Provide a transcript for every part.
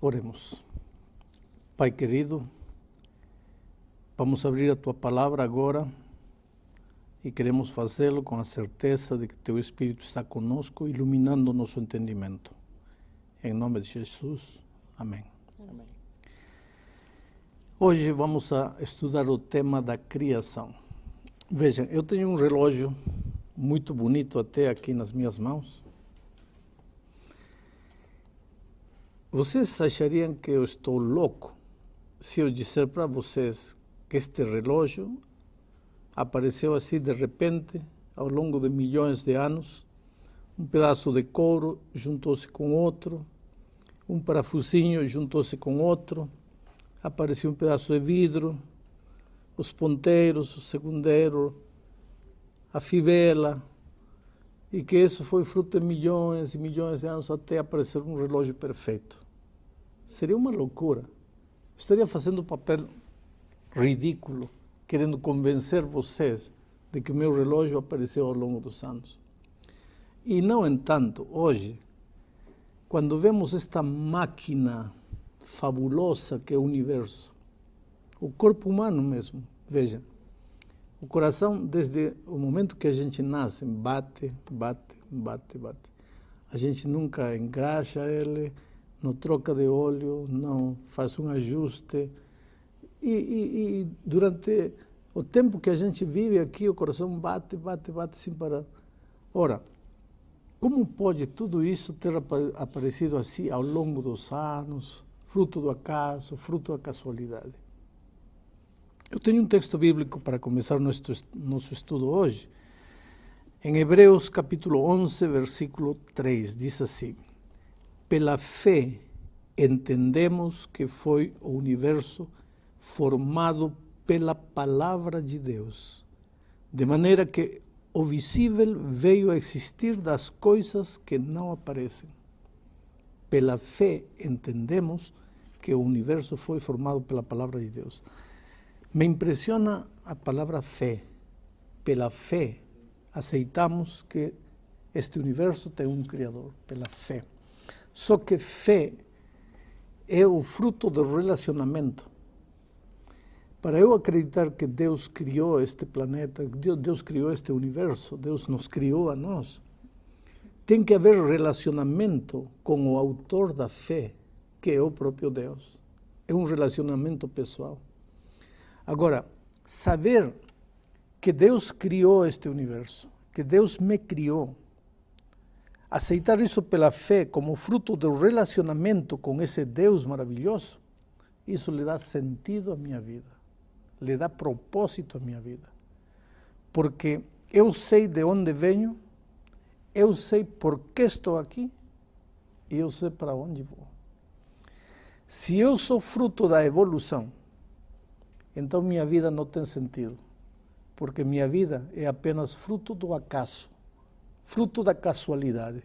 Oremos. Pai querido, vamos abrir a Tua Palavra agora e queremos fazê-lo com a certeza de que Teu Espírito está conosco, iluminando o nosso entendimento. Em nome de Jesus, amém. Amém. Hoje vamos a estudar o tema da criação. Vejam, eu tenho um relógio muito bonito até aqui nas minhas mãos. Vocês achariam que eu estou louco se eu disser para vocês que este relógio apareceu assim de repente, ao longo de milhões de anos, um pedaço de couro juntou-se com outro, um parafusinho juntou-se com outro, apareceu um pedaço de vidro, os ponteiros, o segundero, a fivela, e que isso foi fruto de milhões e milhões de anos até aparecer um relógio perfeito. Seria uma loucura. Estaria fazendo um papel ridículo, querendo convencer vocês de que o meu relógio apareceu ao longo dos anos. E, no entanto, hoje, quando vemos esta máquina fabulosa que é o universo, o corpo humano mesmo, veja, o coração, desde o momento que a gente nasce, bate, bate, bate, bate. A gente nunca engraxa ele, não troca de óleo, não faz um ajuste. E durante o tempo que a gente vive aqui, o coração bate, bate, bate sem parar. Ora, como pode tudo isso ter aparecido assim ao longo dos anos, fruto do acaso, fruto da casualidade? Eu tenho um texto bíblico para começar nosso estudo hoje. Em Hebreus capítulo 11, versículo 3, diz assim: pela fé entendemos que foi o universo formado pela palavra de Deus, de maneira que o visível veio a existir das coisas que não aparecem. Pela fé entendemos que o universo foi formado pela palavra de Deus. Me impressiona a palavra fé. Pela fé aceitamos que este universo tem um Criador, pela fé. Só que fé é o fruto do relacionamento. Para eu acreditar que Deus criou este planeta, Deus criou este universo, Deus nos criou a nós, tem que haver relacionamento com o autor da fé, que é o próprio Deus. É um relacionamento pessoal. Agora, saber que Deus criou este universo, que Deus me criou, aceitar isso pela fé como fruto do relacionamento com esse Deus maravilhoso, isso lhe dá sentido à minha vida, lhe dá propósito à minha vida. Porque eu sei de onde venho, eu sei por que estou aqui e eu sei para onde vou. Se eu sou fruto da evolução, então minha vida não tem sentido, porque minha vida é apenas fruto do acaso, fruto da casualidade.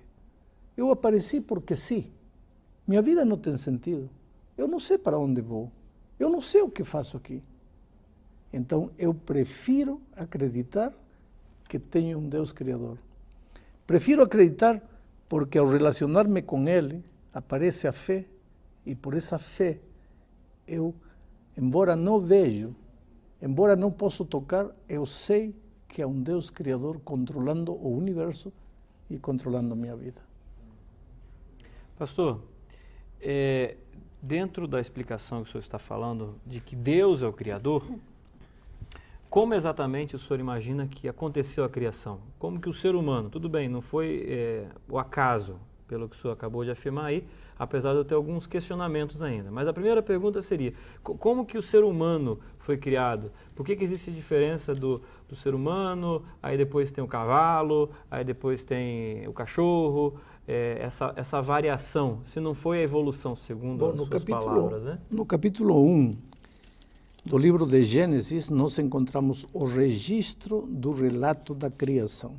Eu apareci porque sim. Minha vida não tem sentido. Eu não sei para onde vou. Eu não sei o que faço aqui. Então, eu prefiro acreditar que tenho um Deus Criador. Prefiro acreditar porque ao relacionar-me com Ele, aparece a fé, e por essa fé, eu, embora não vejo, embora não possa tocar, eu sei que há um Deus Criador controlando o universo e controlando a minha vida. Pastor, dentro da explicação que o senhor está falando de que Deus é o Criador, como exatamente o senhor imagina que aconteceu a criação? Como que o ser humano, tudo bem, não foi o acaso, pelo que o senhor acabou de afirmar aí, apesar de eu ter alguns questionamentos ainda. Mas a primeira pergunta seria, como que o ser humano foi criado? Por que existe diferença do ser humano, aí depois tem o cavalo, aí depois tem o cachorro, essa variação, se não foi a evolução, segundo as suas palavras, né? No capítulo 1 do livro de Gênesis, nós encontramos o registro do relato da criação.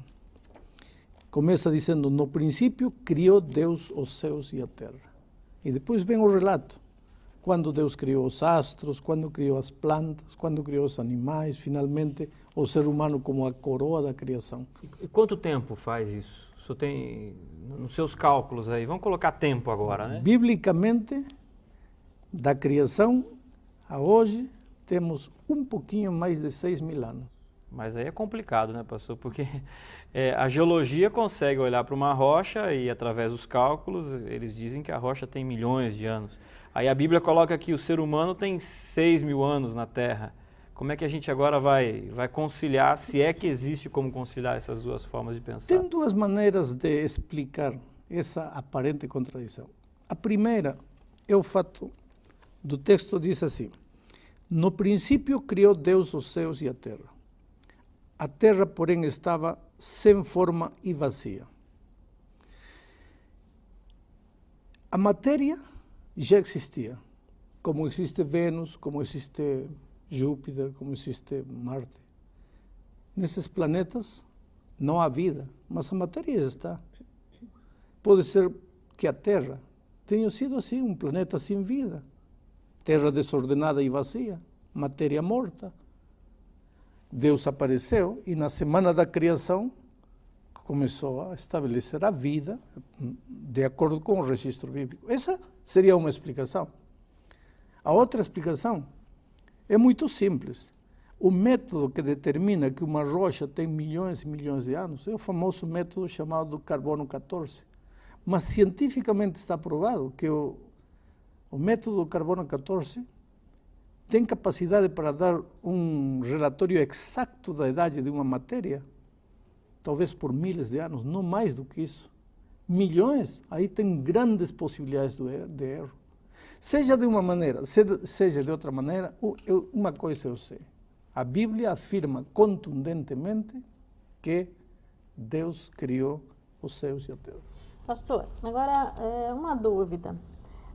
Começa dizendo, no princípio criou Deus os céus e a terra. E depois vem o relato, quando Deus criou os astros, quando criou as plantas, quando criou os animais, finalmente o ser humano como a coroa da criação. E quanto tempo faz isso? O senhor tem nos seus cálculos aí, vamos colocar tempo agora, né? Biblicamente, Da criação a hoje, temos um pouquinho mais de 6.000 anos. Mas aí é complicado, né, pastor? Porque a geologia consegue olhar para uma rocha e, através dos cálculos, eles dizem que a rocha tem milhões de anos. Aí a Bíblia coloca que o ser humano tem 6.000 anos na Terra. Como é que a gente agora vai conciliar, se é que existe como conciliar essas duas formas de pensar? Tem duas maneiras de explicar essa aparente contradição. A primeira é o fato do texto, diz assim: no princípio criou Deus os céus e a terra. A terra, porém, estava sem forma e vazia. A matéria já existia, como existe Vênus, como existe Júpiter, como existe Marte. Nesses planetas não há vida, mas a matéria já está. Pode ser que a Terra tenha sido assim, um planeta sem vida. Terra desordenada e vazia, matéria morta. Deus apareceu e na semana da criação começou a estabelecer a vida de acordo com o registro bíblico. Essa seria uma explicação. A outra explicação é muito simples. O método que determina que uma rocha tem milhões e milhões de anos é o famoso método chamado carbono 14. Mas cientificamente está provado que o método carbono 14 tem capacidade para dar um relatório exato da idade de uma matéria, talvez por miles de anos, não mais do que isso. Milhões, aí tem grandes possibilidades de erro. Seja de uma maneira, seja de outra maneira, uma coisa eu sei. A Bíblia afirma contundentemente que Deus criou os céus e a terra. Pastor, agora uma dúvida.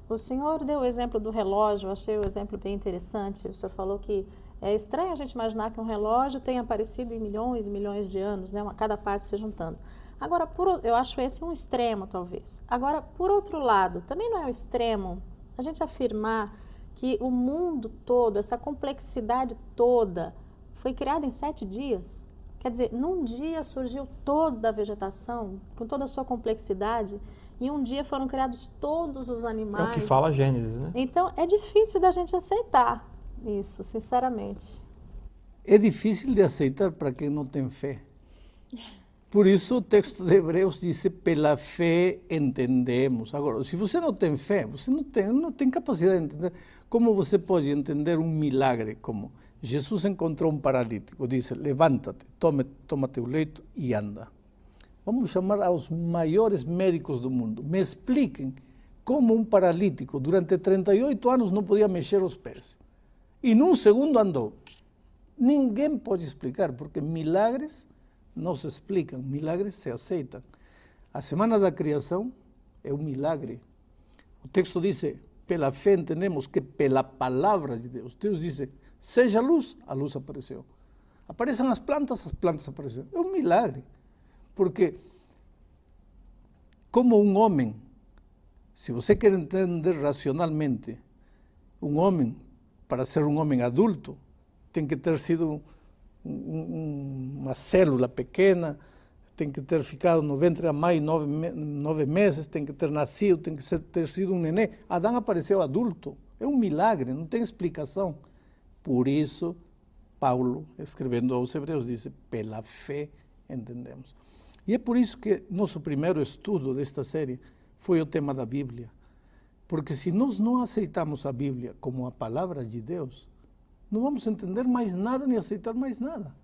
O senhor deu o exemplo do relógio, eu achei o exemplo bem interessante. O senhor falou que é estranho a gente imaginar que um relógio tenha aparecido em milhões e milhões de anos, né? Cada parte se juntando. Agora, eu acho esse um extremo, talvez. Agora, por outro lado, também não é um extremo a gente afirmar que o mundo todo, essa complexidade toda, foi criada em 7 dias? Quer dizer, num dia surgiu toda a vegetação, com toda a sua complexidade, e um dia foram criados todos os animais. É o que fala Gênesis, né? Então, é difícil da gente aceitar isso, sinceramente. É difícil de aceitar para quem não tem fé. Por isso o texto de Hebreus diz, pela fé entendemos. Agora, se você não tem fé, você não tem capacidade de entender. Como você pode entender um milagre como Jesus encontrou um paralítico, disse, levanta-te, toma teu leito e anda. Vamos chamar aos maiores médicos do mundo. Me expliquem como um paralítico durante 38 anos não podia mexer os pés. E num segundo andou. Ninguém pode explicar, porque milagres não se explicam, milagres se aceitam. A semana da criação é um milagre. O texto diz, pela fé entendemos que pela palavra de Deus. Deus diz, seja luz, a luz apareceu. Aparecem as plantas apareceram. É um milagre. Porque, como um homem, se você quer entender racionalmente, um homem, para ser um homem adulto, tem que ter sido uma célula pequena, tem que ter ficado no ventre da mãe 9 meses, tem que ter nascido, tem que ter sido um neném. Adão apareceu adulto. É um milagre, não tem explicação. Por isso, Paulo, escrevendo aos Hebreus, diz, pela fé entendemos. E é por isso que nosso primeiro estudo desta série foi o tema da Bíblia. Porque se nós não aceitamos a Bíblia como a palavra de Deus, não vamos entender mais nada nem aceitar mais nada.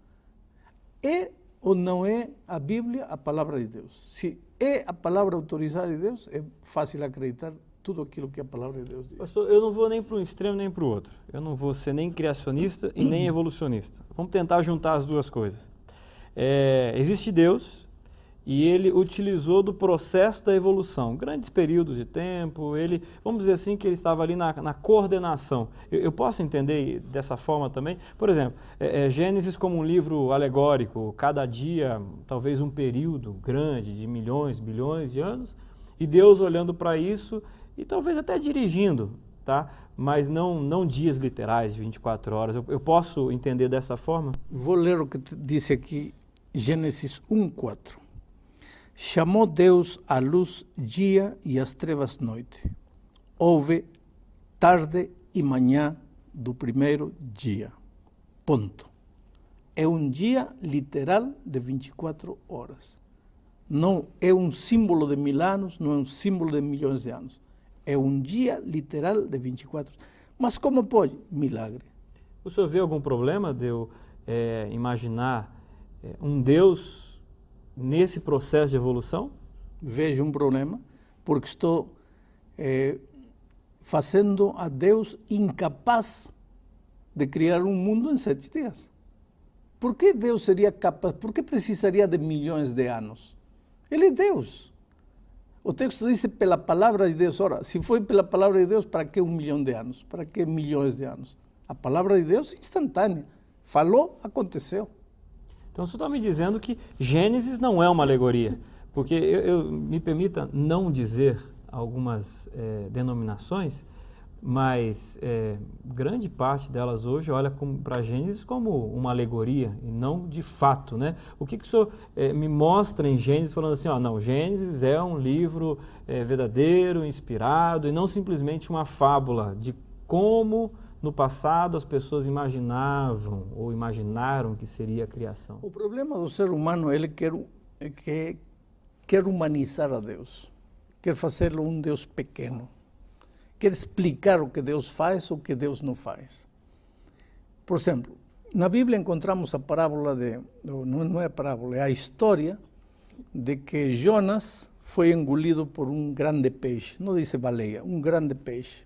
É ou não é a Bíblia a palavra de Deus? Se é a palavra autorizada de Deus, é fácil acreditar tudo aquilo que a palavra de Deus diz. Pastor, eu não vou nem para um extremo nem para o outro. Eu não vou ser nem criacionista e nem evolucionista. Vamos tentar juntar as duas coisas. Existe Deus e ele utilizou do processo da evolução, grandes períodos de tempo, vamos dizer assim, que ele estava ali na coordenação. Eu posso entender dessa forma também? Por exemplo, Gênesis como um livro alegórico, cada dia talvez um período grande de milhões, bilhões de anos, e Deus olhando para isso e talvez até dirigindo, tá? Mas não dias literais de 24 horas. Eu posso entender dessa forma? Vou ler o que disse aqui, Gênesis 1:4. Chamou Deus a luz dia e as trevas noite. Houve tarde e manhã do primeiro dia. Ponto. É um dia literal de 24 horas. Não é um símbolo de 1000 anos, não é um símbolo de milhões de anos. É um dia literal de 24 horas. Mas como pode? Milagre. O senhor vê algum problema de eu imaginar um Deus nesse processo de evolução? Vejo um problema, porque estou fazendo a Deus incapaz de criar um mundo em 7 dias. Por que Deus seria capaz? Por que precisaria de milhões de anos? Ele é Deus. O texto diz pela palavra de Deus. Ora, se foi pela palavra de Deus, para que 1 milhão de anos? Para que milhões de anos? A palavra de Deus é instantânea. Falou, aconteceu. Então, o senhor está me dizendo que Gênesis não é uma alegoria. Porque me permita não dizer algumas denominações, mas grande parte delas hoje olha para Gênesis como uma alegoria e não de fato, né? O que o senhor me mostra em Gênesis falando assim, não, Gênesis é um livro verdadeiro, inspirado e não simplesmente uma fábula de como no passado as pessoas imaginavam ou imaginaram que seria a criação. O problema do ser humano, ele quer humanizar a Deus, quer fazê-lo um Deus pequeno. Quer explicar o que Deus faz ou o que Deus não faz. Por exemplo, na Bíblia encontramos a parábola não é a parábola, é a história de que Jonas foi engolido por um grande peixe, não diz baleia, um grande peixe.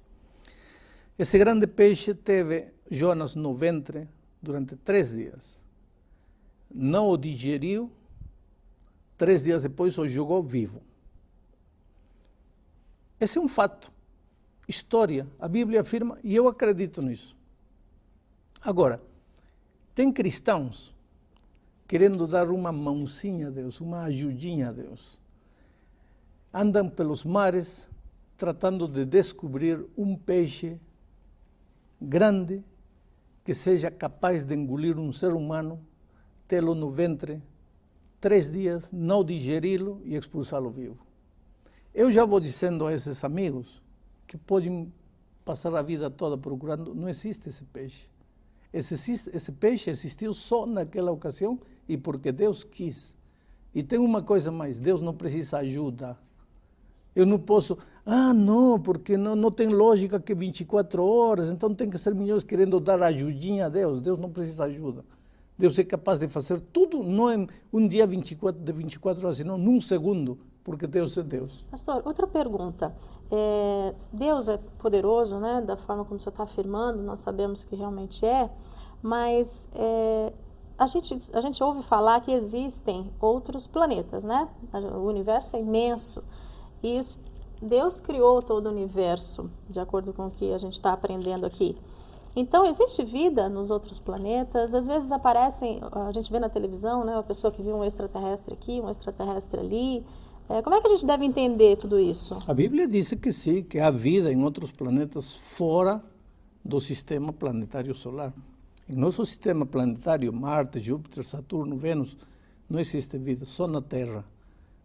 Esse grande peixe teve Jonas no ventre durante 3 dias. Não o digeriu, 3 dias depois o jogou vivo. Esse é um fato. História, a Bíblia afirma, e eu acredito nisso. Agora, tem cristãos querendo dar uma mãozinha a Deus, uma ajudinha a Deus. Andam pelos mares tratando de descobrir um peixe grande que seja capaz de engolir um ser humano, tê-lo no ventre 3 dias, não digeri-lo e expulsá-lo vivo. Eu já vou dizendo a esses amigos que podem passar a vida toda procurando, não existe esse peixe. Esse peixe existiu só naquela ocasião e porque Deus quis. E tem uma coisa mais, Deus não precisa ajuda. Eu não posso, não, porque não tem lógica que 24 horas, então tem que ser milhões querendo dar ajudinha a Deus. Deus não precisa ajuda. Deus é capaz de fazer tudo, não em um dia de 24 horas, senão num segundo, porque Deus é Deus. Pastor, outra pergunta. Deus é poderoso, né? Da forma como o senhor está afirmando, nós sabemos que realmente é, mas a gente ouve falar que existem outros planetas, né? O universo é imenso e Deus criou todo o universo, de acordo com o que a gente está aprendendo aqui. Então, existe vida nos outros planetas? Às vezes aparecem, a gente vê na televisão, né, uma pessoa que viu um extraterrestre aqui, um extraterrestre ali. Como é que a gente deve entender tudo isso? A Bíblia diz que sim, que há vida em outros planetas fora do sistema planetário solar. Em nosso sistema planetário, Marte, Júpiter, Saturno, Vênus, não existe vida, só na Terra.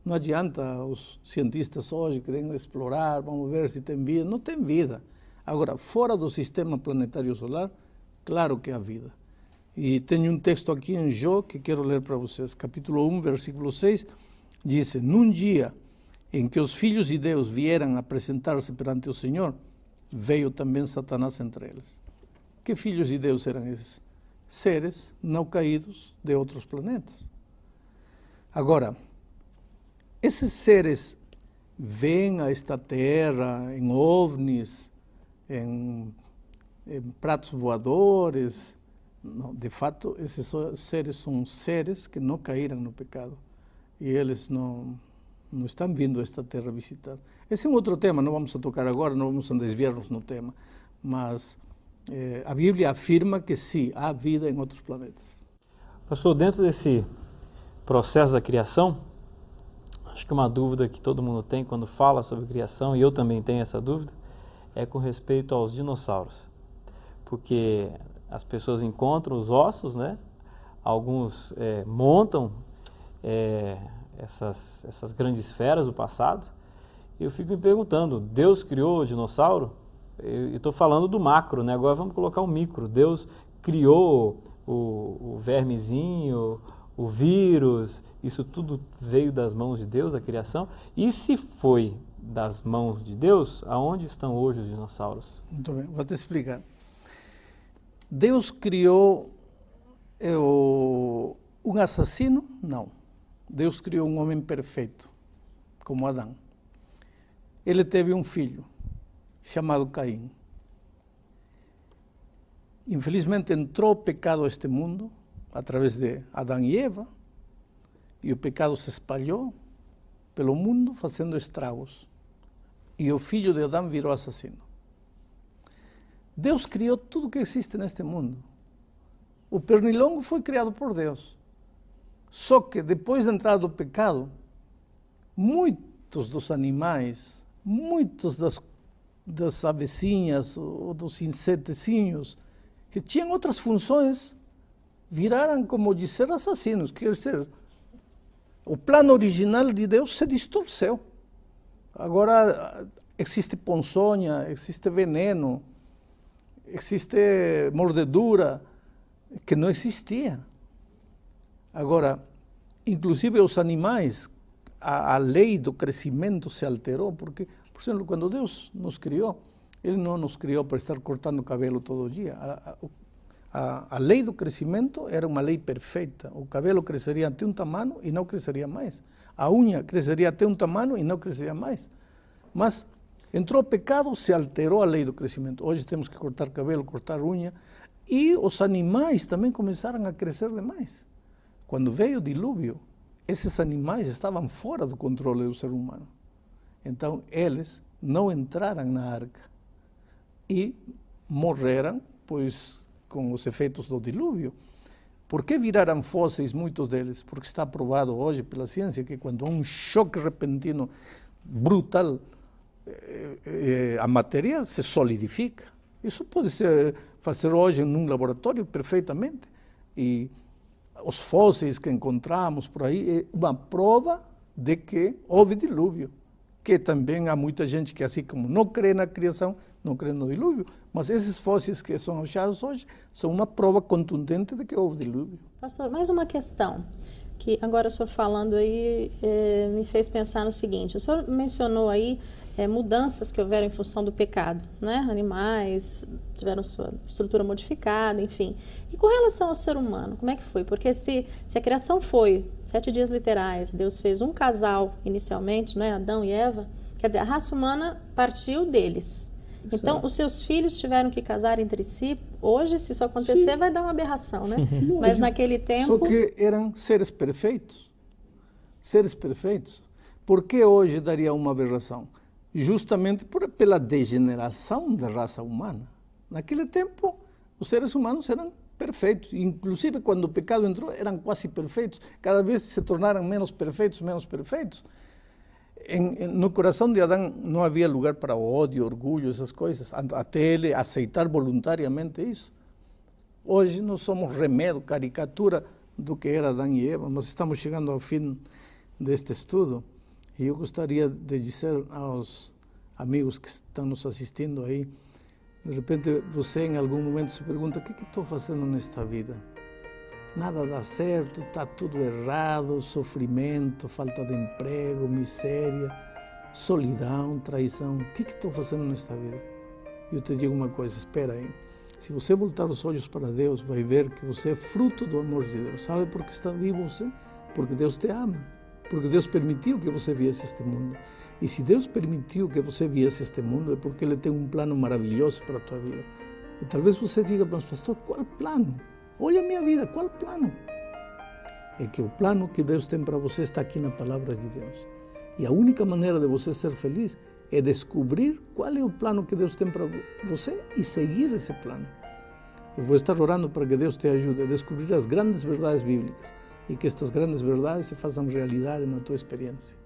Não adianta os cientistas hoje querendo explorar, vamos ver se tem vida. Não tem vida. Agora, fora do sistema planetário solar, claro que há vida. E tenho um texto aqui em Jó que quero ler para vocês. Capítulo 1, versículo 6, diz: num dia em que os filhos de Deus vieram apresentar-se perante o Senhor, veio também Satanás entre eles. Que filhos de Deus eram esses? Seres não caídos de outros planetas. Agora, esses seres vêm a esta terra em ovnis, em pratos voadores. Não, de fato, esses seres são seres que não caíram no pecado. E eles não estão vindo a esta terra visitar. Esse é um outro tema, não vamos a tocar agora, não vamos a desviar-nos no tema. Mas a Bíblia afirma que sim, há vida em outros planetas. Pastor, dentro desse processo da criação, acho que uma dúvida que todo mundo tem quando fala sobre criação, e eu também tenho essa dúvida, é com respeito aos dinossauros. Porque as pessoas encontram os ossos, né? Alguns montam essas grandes feras do passado, e eu fico me perguntando, Deus criou o dinossauro? Eu estou falando do macro, né? Agora vamos colocar o micro. Deus criou o vermezinho, o vírus, isso tudo veio das mãos de Deus, a criação. E se foi das mãos de Deus, aonde estão hoje os dinossauros? Muito bem, vou te explicar. Deus criou um assassino? Não. Deus criou um homem perfeito, como Adão. Ele teve um filho, chamado Caim. Infelizmente entrou o pecado a este mundo, através de Adão e Eva, e o pecado se espalhou pelo mundo, fazendo estragos. E o filho de Adão virou assassino. Deus criou tudo que existe neste mundo. O pernilongo foi criado por Deus. Só que depois da entrada do pecado, muitos dos animais, muitos das avecinhas ou dos insetecinhos, que tinham outras funções, viraram, como dizer, assassinos. Quer dizer, o plano original de Deus se distorceu. Agora existe ponçonha, existe veneno, existe mordedura, que não existia. Agora, inclusive os animais, a lei do crescimento se alterou, porque, por exemplo, quando Deus nos criou, Ele não nos criou para estar cortando cabelo todo dia. A lei do crescimento era uma lei perfeita. O cabelo cresceria até um tamanho e não cresceria mais. A unha cresceria até um tamanho e não cresceria mais. Mas entrou o pecado, se alterou a lei do crescimento. Hoje temos que cortar cabelo, cortar unha. E os animais também começaram a crescer demais. Quando veio o dilúvio, esses animais estavam fora do controle do ser humano. Então, eles não entraram na arca e morreram, pois, com os efeitos do dilúvio. Por que viraram fósseis muitos deles? Porque está provado hoje pela ciência que quando há um choque repentino brutal, a matéria se solidifica. Isso pode ser fazer hoje em um laboratório perfeitamente. E os fósseis que encontramos por aí é uma prova de que houve dilúvio. Que também há muita gente que, assim como não crê na criação, não crê no dilúvio. Mas esses fósseis que são achados hoje são uma prova contundente de que houve dilúvio. Pastor, mais uma questão que agora o senhor falando aí me fez pensar no seguinte. O senhor mencionou aí mudanças que houveram em função do pecado, né? Animais tiveram sua estrutura modificada, enfim. E com relação ao ser humano, como é que foi? Porque se a criação foi 7 dias literais, Deus fez um casal inicialmente, né? Adão e Eva, quer dizer, a raça humana partiu deles. Então, Certo. os seus filhos tiveram que casar entre si. Hoje, se isso acontecer, vai dar uma aberração, né? Mas naquele tempo... Só que eram seres perfeitos. Seres perfeitos. Por que hoje daria uma aberração? Justamente pela degeneração da raça humana. Naquele tempo, os seres humanos eram perfeitos. Inclusive, quando o pecado entrou, eram quase perfeitos. Cada vez se tornaram menos perfeitos, menos perfeitos. No coração de Adão não havia lugar para ódio, orgulho, essas coisas, até ele aceitar voluntariamente isso. Hoje nós somos remédio, caricatura do que era Adão e Eva, mas estamos chegando ao fim deste estudo e eu gostaria de dizer aos amigos que estão nos assistindo aí, de repente você em algum momento se pergunta, o que estou fazendo nesta vida? Nada dá certo, está tudo errado, sofrimento, falta de emprego, miséria, solidão, traição. O que estou fazendo nesta vida? E eu te digo uma coisa, espera aí. Se você voltar os olhos para Deus, vai ver que você é fruto do amor de Deus. Sabe por que está vivo você? Porque Deus te ama. Porque Deus permitiu que você viesse este mundo. E se Deus permitiu que você viesse este mundo, é porque Ele tem um plano maravilhoso para a tua vida. E talvez você diga, mas pastor, qual plano? Olha a minha vida, qual plano? É que o plano que Deus tem para você está aqui na palavra de Deus. E a única maneira de você ser feliz é descobrir qual é o plano que Deus tem para você e seguir esse plano. Eu vou estar orando para que Deus te ajude a descobrir as grandes verdades bíblicas e que estas grandes verdades se façam realidade na tua experiência.